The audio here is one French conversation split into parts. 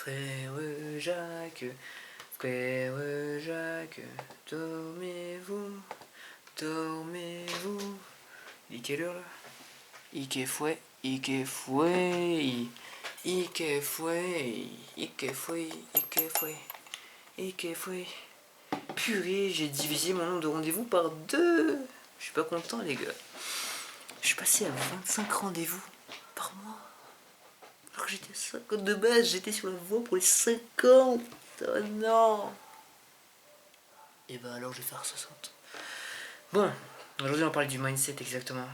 Frère Jacques, frère Jacques, dormez-vous, dormez-vous. Il est quelle heure là? Ike fouet, Ike fouet, Ike fouet, Ike fouet, Ike fouet, Ike fouet. Purée, j'ai divisé mon nombre de rendez-vous par 2. Je suis pas content les gars. Je suis passé à 25 rendez-vous par mois. Alors que j'étais à 50 de base, j'étais sur la voie pour les 50. Oh non. Et bah alors je vais faire 60. Bon, aujourd'hui on va parler du mindset exactement.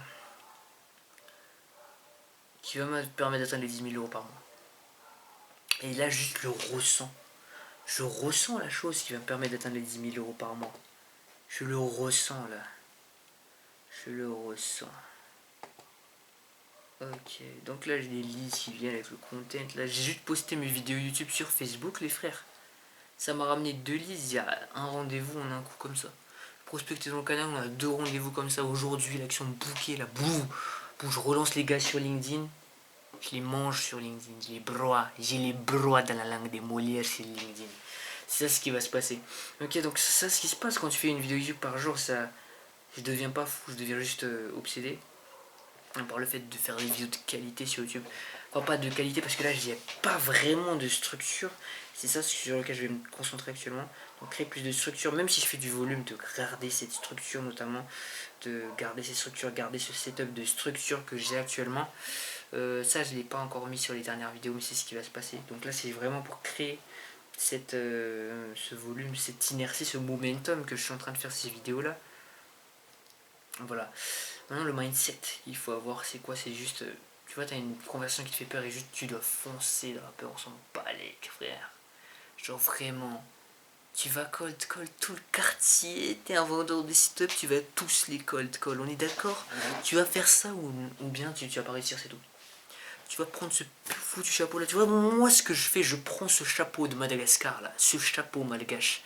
Qui va me permettre d'atteindre les 10 000 euros par mois. Et là juste le ressens. Je ressens la chose qui va me permettre d'atteindre les 10 000 euros par mois. Je le ressens là. Je le ressens. Ok, donc là j'ai des leads qui viennent avec le content. Là j'ai juste posté mes vidéos YouTube sur Facebook les frères. Ça m'a ramené 2 leads, il y a un rendez-vous en un coup comme ça. Prospecter dans le canal, on a 2 rendez-vous comme ça aujourd'hui. L'action bouquet, là, boum. Je relance les gars sur LinkedIn. Je les mange sur LinkedIn, j'ai les broie dans la langue des Molières sur LinkedIn. C'est ça ce qui va se passer. Ok, donc c'est ça ce qui se passe quand tu fais une vidéo YouTube par jour. Ça, je deviens pas fou, je deviens juste obsédé par le fait de faire des vidéos de qualité sur YouTube. Enfin, pas de qualité parce que là, j'ai pas vraiment de structure. C'est ça sur lequel je vais me concentrer actuellement. Donc, créer plus de structure, même si je fais du volume, de garder cette structure notamment, de garder cette structure, garder ce setup de structure que j'ai actuellement. Ça, je l'ai pas encore mis sur les dernières vidéos, mais c'est ce qui va se passer. Donc là, c'est vraiment pour créer ce volume, cette inertie, ce momentum que je suis en train de faire ces vidéos-là. Voilà. Maintenant, le mindset, il faut avoir, c'est quoi? C'est juste, tu vois, t'as une conversation qui te fait peur et juste tu dois foncer dans la peur, on s'en bat les frère. Genre vraiment, tu vas cold call tout le quartier, t'es un vendeur de sit-up, tu vas tous les cold call, on est d'accord? Tu vas faire ça ou bien tu vas pas réussir, c'est tout. Tu vas prendre ce foutu chapeau là, tu vois, moi ce que je fais, je prends ce chapeau de Madagascar là, ce chapeau malgache.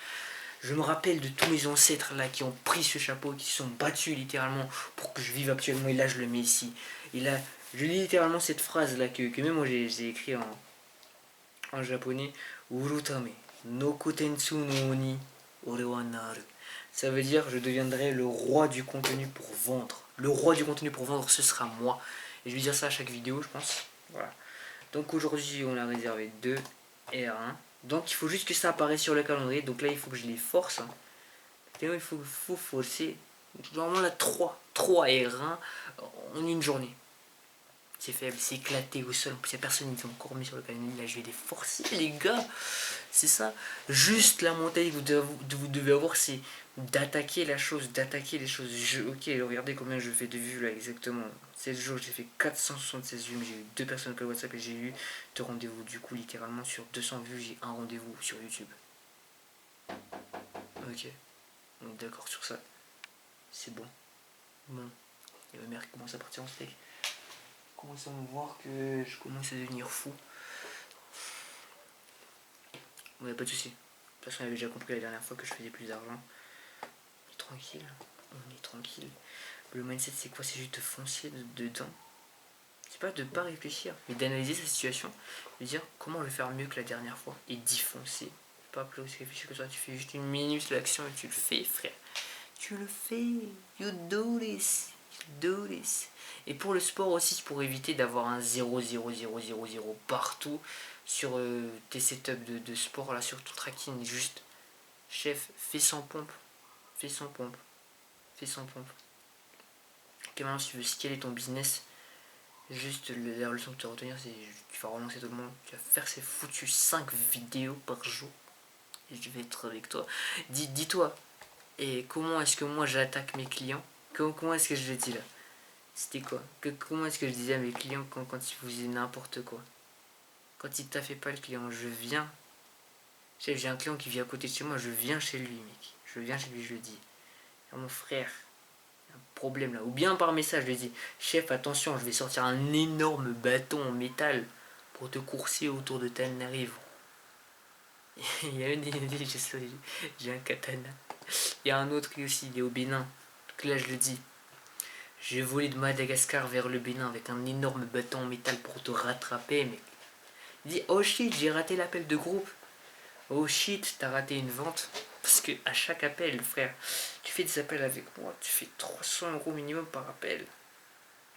Je me rappelle de tous mes ancêtres là qui ont pris ce chapeau, qui se sont battus littéralement pour que je vive actuellement. Et là, je le mets ici. Et là, je lis littéralement cette phrase là que même moi j'ai écrit en japonais. Urutame no kotensu no oni ore wa naru. Ça veut dire je deviendrai le roi du contenu pour vendre. Le roi du contenu pour vendre, ce sera moi. Et je vais dire ça à chaque vidéo, je pense. Voilà. Donc aujourd'hui, on a réservé 2 R1. Donc il faut juste que ça apparaisse sur le calendrier. Donc là, il faut que je les force. Il faut forcer. Normalement, là, 3 R1 en une journée. C'est faible, c'est éclaté au sol. En plus, il n'y a personne qui est encore mis sur le calendrier. Là, je vais les forcer, les gars. C'est ça. Juste la mentalité que vous devez avoir, c'est d'attaquer la chose, d'attaquer les choses. Ok, regardez combien je fais de vues là exactement. 7 jours, j'ai fait 476 vues, mais j'ai eu 2 personnes que WhatsApp et j'ai eu 2 rendez-vous. Du coup, littéralement, sur 200 vues, j'ai un rendez-vous sur YouTube. Ok, on est d'accord sur ça. C'est bon. Bon. Et ma mère qui commence à partir en steak. Commence à me voir que je commence à devenir fou. Bon, y'a pas de soucis. De toute façon, on avait déjà compris la dernière fois que je faisais plus d'argent. On est tranquille. On est tranquille. Le mindset, c'est quoi? C'est juste de foncer dedans. C'est pas de pas réfléchir, mais d'analyser sa situation. De dire comment je vais faire mieux que la dernière fois. Et d'y foncer. Pas plus réfléchir que ça. Tu fais juste une minute l'action et tu le fais, frère. Tu le fais. You do this. You do this. Et pour le sport aussi, pour éviter d'avoir un 0, 0, 0, 0, 0 partout sur tes setups de sport, là, sur ton tracking, juste, chef, fais sans pompe, fais sans pompe, fais sans pompe. Ok, maintenant, si tu veux scaler ton business, juste la leçon que tu vas retenir, c'est tu vas relancer tout le monde, tu vas faire ces foutus 5 vidéos par jour, et je vais être avec toi. Dis-toi, et comment est-ce que moi j'attaque mes clients? Comment est-ce que je le dis là? C'était quoi? Comment est-ce que je disais à mes clients quand ils faisaient n'importe quoi? Quand il t'a fait pas le client, je viens. J'ai un client qui vit à côté de chez moi, je viens chez lui, mec. Je viens chez lui, je le dis. Ah, mon frère, un problème là. Ou bien par message, je lui dis, chef, attention, je vais sortir un énorme bâton en métal pour te courser autour de ta narine. Il y a une idée, j'ai un katana. Il y a un autre qui aussi, il est au Bénin. Donc là, je le dis. J'ai volé de Madagascar vers le Bénin avec un énorme bâton en métal pour te rattraper, mec. Il dit oh shit, j'ai raté l'appel de groupe. Oh shit, t'as raté une vente. Parce que à chaque appel, frère, tu fais des appels avec moi, tu fais 300 € minimum par appel.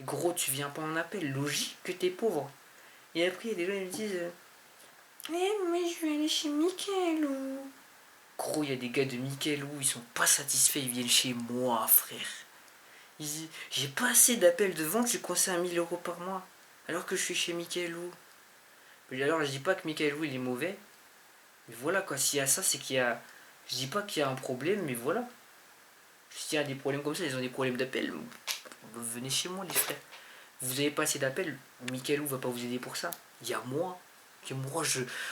Gros, tu viens pas en appel, logique que t'es pauvre. Et après, il y a des gens qui me disent mais je vais aller chez Mickaëlou. Gros, il y a des gars de Mickaëlou, ils sont pas satisfaits, ils viennent chez moi, frère. Ils disent j'ai pas assez d'appels de vente, j'ai commencé à 1000 € par mois. Alors que je suis chez Mickaëlou. Alors, je dis pas que Mickaëlou il est mauvais. Mais voilà quoi, s'il y a ça, c'est qu'il y a. Je dis pas qu'il y a un problème, mais voilà. S'il y a des problèmes comme ça, ils ont des problèmes d'appel, venez chez moi, les frères. Vous avez pas assez d'appels, Mickaëlou va pas vous aider pour ça. Il y a moi.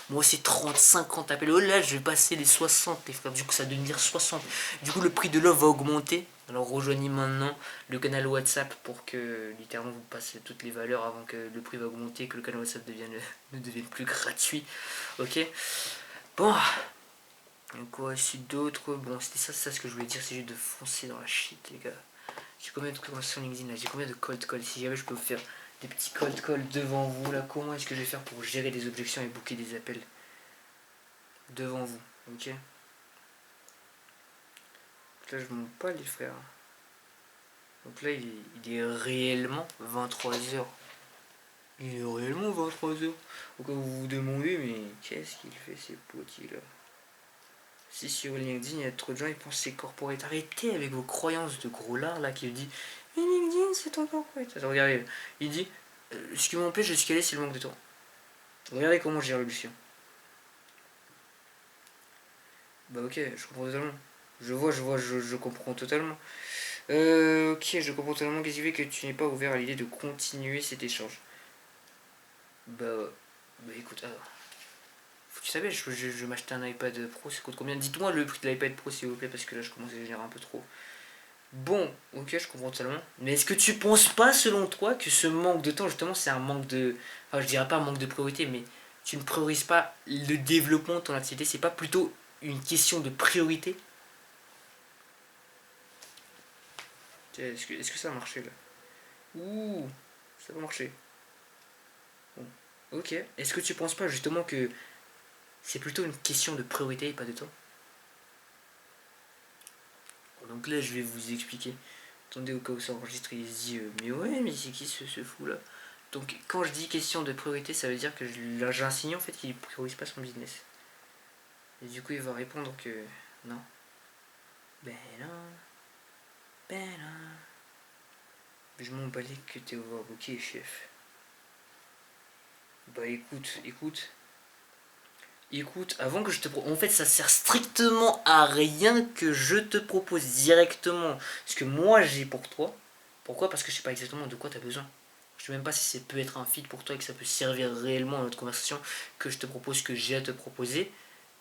Moi c'est 30, 50 appels. Oh là, je vais passer les 60, les frères. Du coup, ça va devenir 60. Du coup, le prix de l'offre va augmenter. Alors, rejoignez maintenant le canal WhatsApp pour que littéralement vous passez toutes les valeurs avant que le prix va augmenter, que le canal WhatsApp ne devienne plus gratuit. Ok. Bon. Donc, quoi, si d'autres. Bon, c'était ça ce que je voulais dire. C'est juste de foncer dans la shit, les gars. J'ai combien de conversations LinkedIn là? J'ai combien de cold call? Si jamais je peux vous faire des petits cold call devant vous là, comment est-ce que je vais faire pour gérer des objections et booker des appels devant vous? Ok. Là je monte pas les frères. Donc là il est réellement 23h. Il est réellement 23h. Donc vous vous demandez mais qu'est-ce qu'il fait ces potis là? Si sur LinkedIn il y a trop de gens ils pensent que c'est corporate. Arrêtez avec vos croyances de gros lard là qui dit mais LinkedIn c'est ton corporate. Attends, regardez, il dit ce qui m'empêche de scaler c'est le manque de temps. Regardez comment je gère le lucien. Bah ok, je comprends totalement. Je comprends totalement. Ok, je comprends totalement qu'est-ce qui fait que tu n'es pas ouvert à l'idée de continuer cet échange. Bah, bah écoute, alors, faut que tu savais, je vais m'acheter un iPad Pro, ça coûte combien? Dites-moi le prix de l'iPad Pro s'il vous plaît, parce que là je commence à générer un peu trop. Bon, ok, je comprends totalement. Mais est-ce que tu penses pas, selon toi, que ce manque de temps, justement, c'est un manque de... Enfin, je dirais pas un manque de priorité, mais tu ne priorises pas le développement de ton activité, c'est pas plutôt une question de priorité? Est-ce que ça a marché là? Ouh, ça va marcher. Bon. Ok. Est-ce que tu penses pas justement que c'est plutôt une question de priorité et pas de temps? Donc là, je vais vous expliquer. Attendez au cas où ça enregistre, il se dit mais ouais, mais c'est qui ce fou là? Donc quand je dis question de priorité, ça veut dire que j'ai insinué en fait qu'il priorise pas son business. Et du coup, il va répondre que non. Ben non. Ben non. Je m'en bats que t'es overbooké, chef. Bah écoute, avant que je te propose... En fait, ça sert strictement à rien que je te propose directement ce que moi j'ai pour toi. Pourquoi? Parce que je sais pas exactement de quoi tu as besoin. Je sais même pas si ça peut être un fit pour toi et que ça peut servir réellement à notre conversation que je te propose ce que j'ai à te proposer.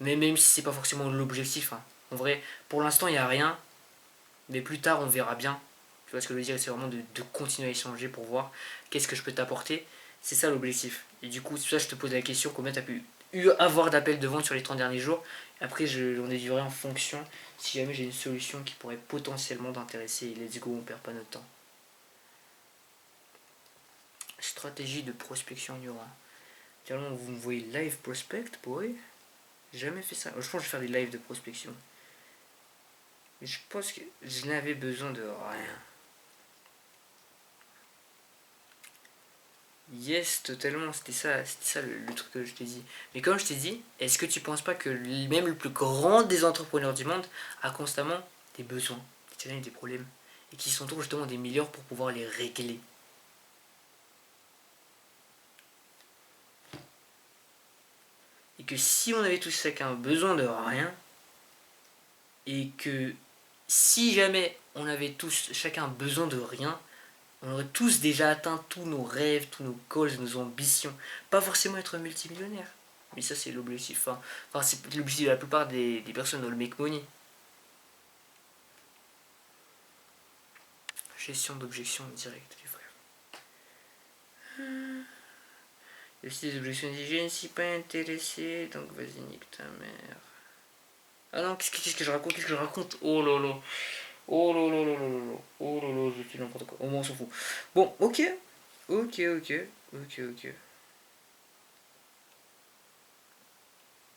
Mais même si c'est pas forcément l'objectif. Hein. En vrai, pour l'instant, il n'y a rien. Mais plus tard, on verra bien. Tu vois ce que je veux dire? C'est vraiment de continuer à échanger pour voir qu'est-ce que je peux t'apporter. C'est ça l'objectif. Et du coup, ça, je te pose la question combien tu as pu avoir d'appels de vente sur les 30 derniers jours. Après, on déduirait en fonction si jamais j'ai une solution qui pourrait potentiellement t'intéresser. Et let's go, on perd pas notre temps. Stratégie de prospection ignorant. Finalement, vous me voyez live prospect, boy. J'ai jamais fait ça. Je pense que je vais faire des lives de prospection. Mais je pense que je n'avais besoin de rien. Yes, totalement, c'était ça le truc que je t'ai dit. Mais comme je t'ai dit, est-ce que tu penses pas que même le plus grand des entrepreneurs du monde a constamment des besoins, des challenges, des problèmes, et qui sont justement des meilleurs pour pouvoir les régler? Et que si on avait tous chacun besoin de rien, et que si jamais on avait tous chacun besoin de rien, on aurait tous déjà atteint tous nos rêves, tous nos goals, nos ambitions. Pas forcément être multimillionnaire. Mais ça, c'est l'objectif. Enfin c'est l'objectif de la plupart des personnes dans le make money. Gestion d'objections directes, les frères. Il y a aussi des objections dit je ne suis pas intéressé, donc vas-y, nique ta mère. Ah non, qu'est-ce que je raconte? Qu'est-ce que je raconte? Oh là là. Oh là là là là là. Oh là là, je fais n'importe quoi. Au moins, on s'en fout. Bon, ok. Ok.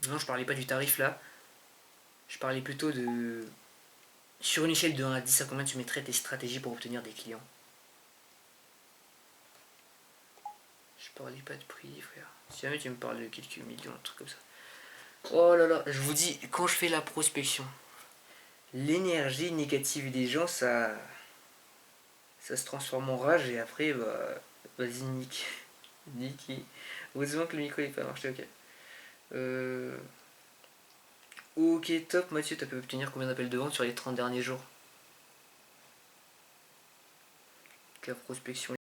Non, je parlais pas du tarif là. Je parlais plutôt de... Sur une échelle de 1 à 10, à combien tu mettrais tes stratégies pour obtenir des clients? Je parlais pas de prix, frère. Si jamais tu me parles de quelques millions, un truc comme ça. Oh là là, je vous dis, quand je fais la prospection, l'énergie négative des gens, ça se transforme en rage et après, bah, vas-y, nique. Nique. Heureusement que le micro n'est pas marché, ok. Ok, top, Mathieu, t'as pu obtenir combien d'appels de vente sur les 30 derniers jours? La prospection